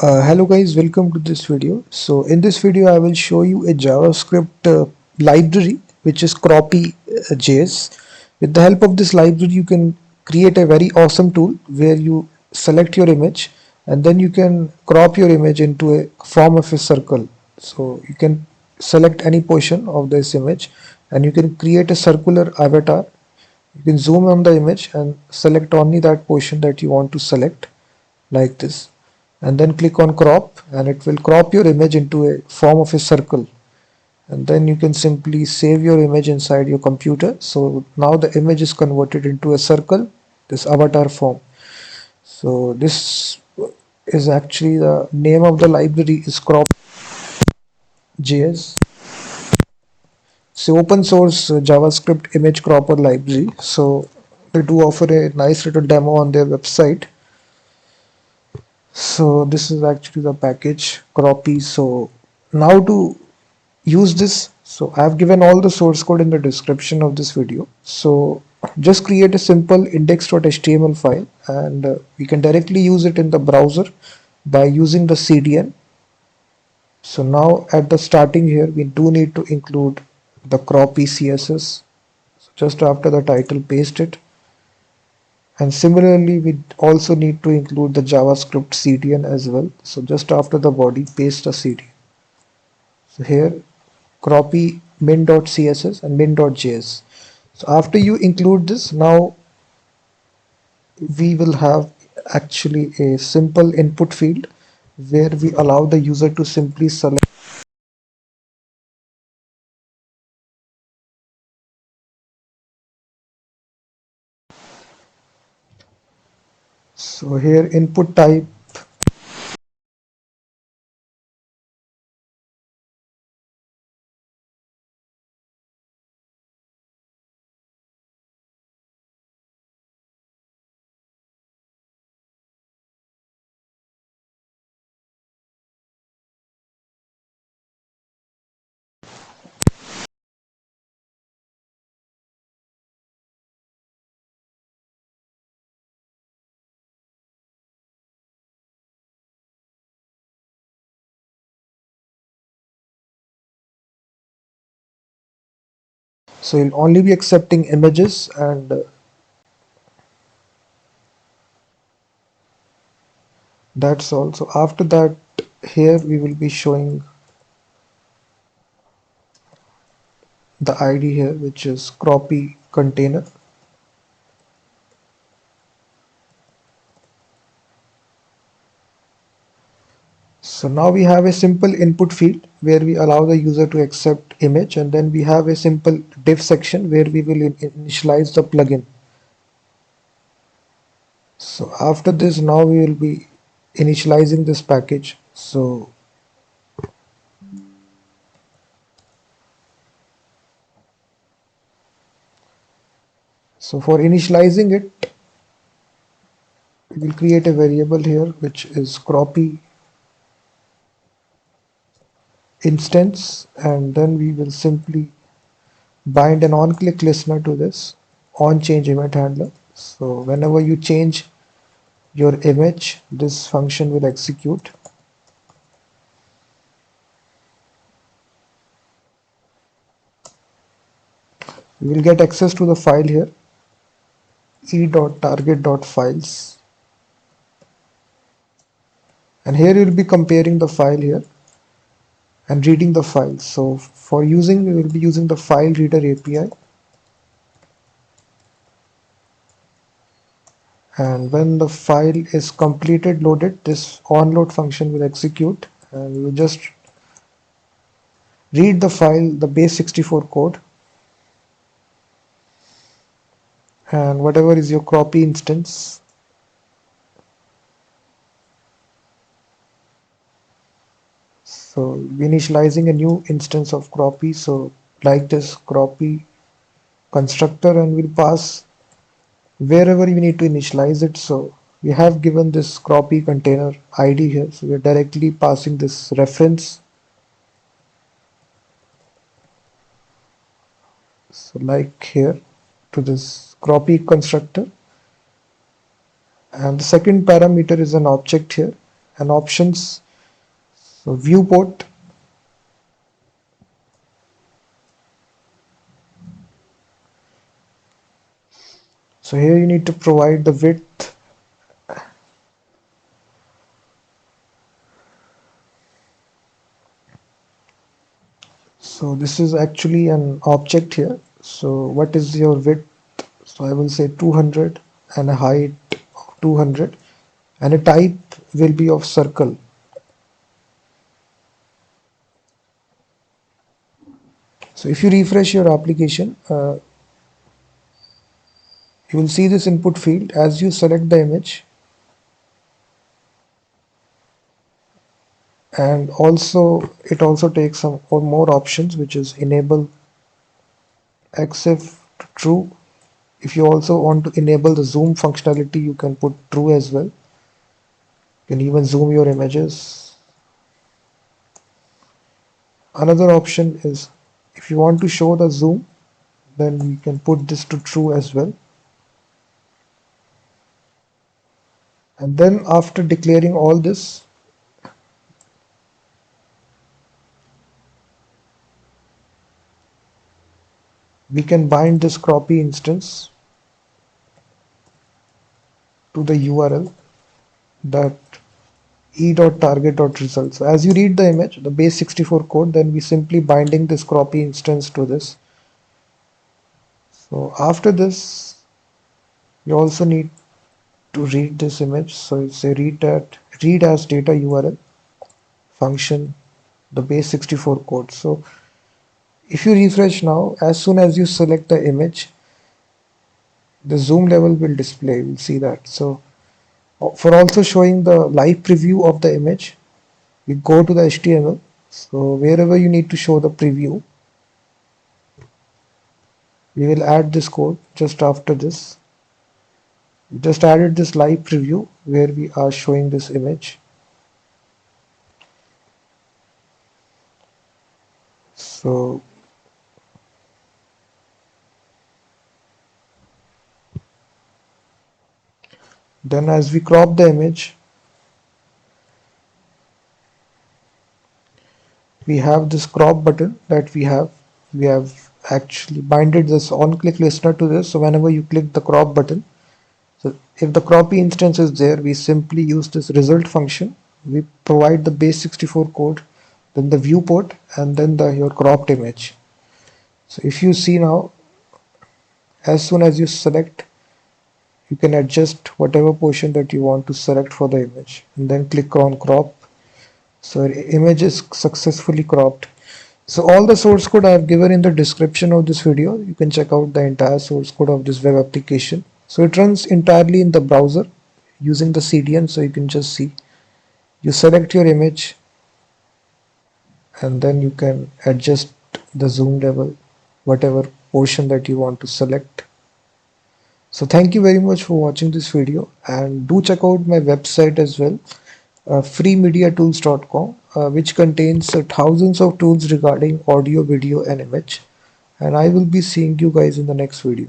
Hello guys, welcome to this video. So in this video I will show you a JavaScript library which is Croppie.js. With the help of this library you can create a very awesome tool where you select your image and then you can crop your image into a form of a circle. So you can select any portion of this image and you can create a circular avatar. You can zoom on the image and select only that portion that you want to select like this, and then click on crop and it will crop your image into a form of a circle, and then you can simply save your image inside your computer. So now the image is converted into a circle, this avatar form. So this is actually the name of the library is Croppie.js. It's open source JavaScript image cropper library. So they do offer a nice little demo on their website. So this is actually the package Croppie. So now to use this, so I've given all the source code in the description of this video. So just create a simple index.html file and we can directly use it in the browser by using the CDN. So now at the starting here we do need to include the Croppie CSS. So just after the title, paste it. And similarly, we also need to include the JavaScript CDN as well. So just after the body, paste the CDN. So here, Croppie min.css and min.js. So after you include this, now we will have actually a simple input field where we allow the user to simply select. So here input type. So you'll only be accepting images, and that's all. So after that, here we will be showing the ID here, which is Croppie container. So now we have a simple input field where we allow the user to accept image, and then we have a simple div section where we will initialize the plugin. So after this, now we will be initializing this package. So for initializing it, we will create a variable here which is Croppie instance, and then we will simply bind an on-click listener to this on change event handler. So whenever you change your image, this function will execute. We will get access to the file here, e.target.files, and here you will be comparing the file here and reading the file. So for using, we will be using the file reader API, and when the file is completed loaded, this onload function will execute, and we will just read the file, the base64 code, and whatever is your Croppie instance. So we're initializing a new instance of Croppie. So like this Croppie constructor, and we'll pass wherever we need to initialize it. So we have given this Croppie container ID here. So we're directly passing this reference. So like here to this Croppie constructor. And the second parameter is an object here. and options. So viewport. So here you need to provide the width. So this is actually an object here. So what is your width? So I will say 200 and a height of 200 and a type will be of circle. So if you refresh your application, you will see this input field as you select the image, and also it also takes some or more options, which is enable EXIF to true. If you also want to enable the zoom functionality, you can put true as well. You can even zoom your images. Another option is if you want to show the zoom, then we can put this to true as well. And then after declaring all this, we can bind this Croppie instance to the URL that e.target.result. So as you read the image, the base 64 code, then we simply binding this Croppie instance to this. So after this, you also need to read this image. So it's a read as data URL function, the base 64 code. So if you refresh now, as soon as you select the image, the zoom level will display. We'll see that. So for also showing the live preview of the image, we go to the HTML. So wherever you need to show the preview, we will add this code just after this. We just added this live preview where we are showing this image. So then as we crop the image, we have this crop button that we have actually binded this on click listener to this. So whenever you click the crop button, so if the Croppie instance is there, we simply use this result function. We provide the base 64 code, then the viewport, and then your cropped image. So if you see now, as soon as you select, you can adjust whatever portion that you want to select for the image, and then click on crop. So image is successfully cropped. So all the source code I have given in the description of this video. You can check out the entire source code of this web application. So it runs entirely in the browser using the CDN. So you can just see, you select your image and then you can adjust the zoom level, whatever portion that you want to select. So thank you very much for watching this video, and do check out my website as well, freemediatools.com, which contains thousands of tools regarding audio, video and image. And I will be seeing you guys in the next video.